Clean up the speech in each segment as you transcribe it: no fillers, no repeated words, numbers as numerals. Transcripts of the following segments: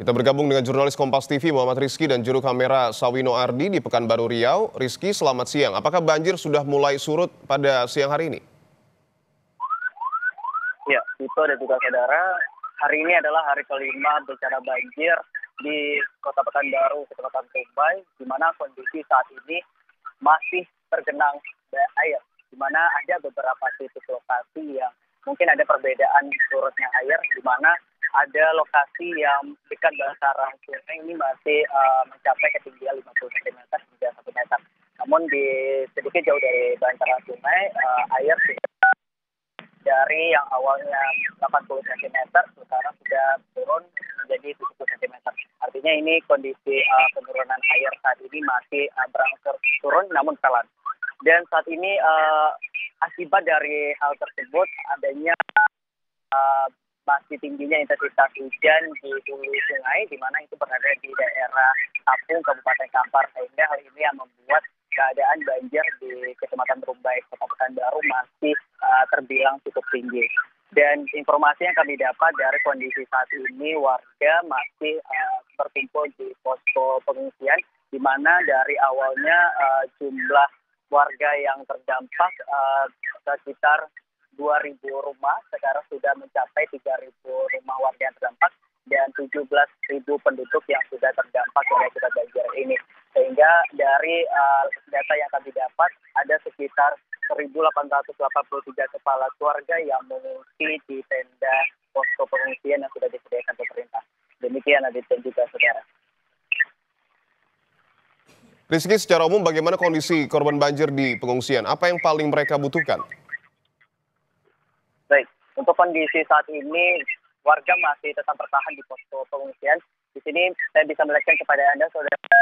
Kita bergabung dengan jurnalis Kompas TV Muhammad Rizky dan juru kamera Sawino Ardi di Pekanbaru Riau. Rizky, selamat siang. Apakah banjir sudah mulai surut pada siang hari ini? Ya, itu dan juga saudara. Hari ini adalah hari kelima bencana banjir di Kota Pekanbaru, Kecamatan Tumbai, di mana kondisi saat ini masih tergenang air, di mana ada beberapa titik lokasi yang mungkin ada perbedaan surutnya air, di mana ada lokasi yang dekat bantaran sungai ini masih mencapai ketinggian 50 cm hingga 1 meter. Namun di sedikit jauh dari bantaran sungai, air dari yang awalnya 80 cm sekarang sudah turun menjadi 70 cm. Artinya ini kondisi penurunan air saat ini masih berangsur turun namun pelan. Dan saat ini akibat dari hal tersebut adanya masih tingginya intensitas hujan di hulu sungai, di mana itu berada di daerah Apung, Kabupaten Kampar, sehingga hal ini yang membuat keadaan banjir di Kecamatan Tumbai, Kota Pekanbaru masih terbilang cukup tinggi. Dan informasi yang kami dapat dari kondisi saat ini, warga masih berkumpul di posko pengungsian, di mana dari awalnya jumlah warga yang terdampak sekitar 2.000 rumah, sekarang sudah mencapai 3.000 rumah warga yang terdampak dan 17.000 penduduk yang sudah terdampak oleh akibat banjir ini. Sehingga dari data yang kami dapat, ada sekitar 1.883 kepala keluarga yang mengungsi di tenda posko pengungsian yang sudah disediakan pemerintah. Demikian Adit dan juga saudara. Rizky, secara umum bagaimana kondisi korban banjir di pengungsian? Apa yang paling mereka butuhkan? Baik, untuk kondisi saat ini warga masih tetap bertahan di posko pengungsian. Di sini saya bisa melihatkan kepada Anda saudara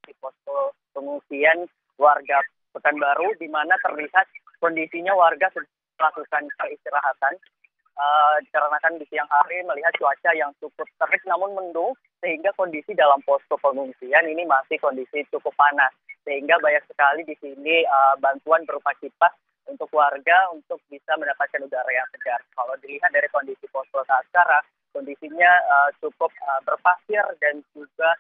di posko pengungsian warga Pekanbaru, di mana terlihat kondisinya warga sudah melakukan peristirahatan dikarenakan di siang hari melihat cuaca yang cukup terik namun mendung, sehingga kondisi dalam posko pengungsian ini masih kondisi cukup panas, sehingga banyak sekali di sini bantuan berupa kipas untuk warga untuk bisa mendapatkan udara yang segar. Kalau dilihat dari kondisi posko saat sekarang, kondisinya cukup berpasir dan juga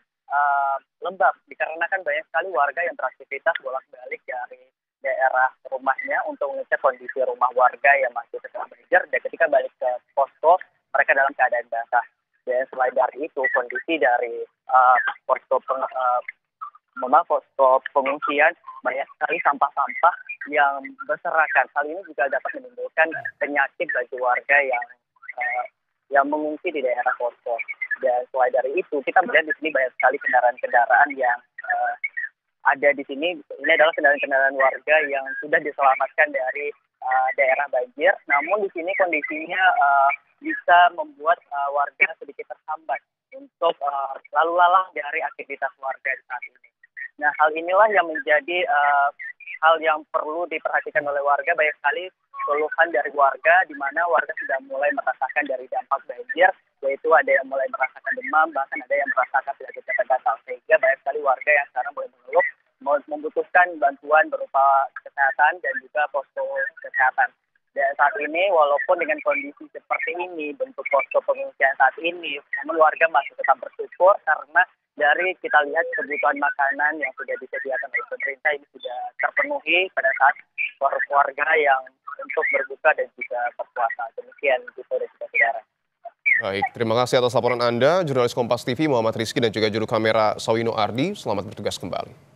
lembab, dikarenakan banyak sekali warga yang beraktivitas bolak-balik dari daerah rumahnya untuk mengecek kondisi rumah warga yang masih terkena banjir, dan ketika balik ke posko mereka dalam keadaan basah. Dan selain dari itu, kondisi dari posko pengungsian banyak sekali sampah-sampah yang berserakan. Hal ini juga dapat menimbulkan penyakit bagi warga yang mengungsi di daerah posko. Dan selain dari itu, kita melihat di sini banyak sekali kendaraan-kendaraan yang ada di sini. Ini adalah kendaraan-kendaraan warga yang sudah diselamatkan dari daerah banjir. Namun di sini kondisinya bisa membuat warga sedikit terhambat untuk lalu lalang dari aktivitas warga di saat ini. Nah, hal inilah yang menjadi hal yang perlu diperhatikan oleh warga. Banyak sekali keluhan dari warga, di mana warga sudah mulai merasakan dari dampak banjir, yaitu ada yang mulai merasakan demam, bahkan ada yang merasakan penyakit gatal. Sehingga banyak sekali warga yang sekarang mulai mengeluh membutuhkan bantuan berupa kesehatan dan juga posko kesehatan. Dan saat ini walaupun dengan kondisi seperti ini, bentuk posko pengungsian saat ini, namun warga masih tetap bersyukur karena dari kita lihat kebutuhan makanan yang sudah disediakan oleh pemerintah ini sudah terpenuhi pada saat warga yang untuk berbuka dan juga berpuasa. Demikian gitu dan juga saudara. Baik, terima kasih atas laporan Anda, jurnalis Kompas TV Muhammad Rizky dan juga juru kamera Sawino Ardi. Selamat bertugas kembali.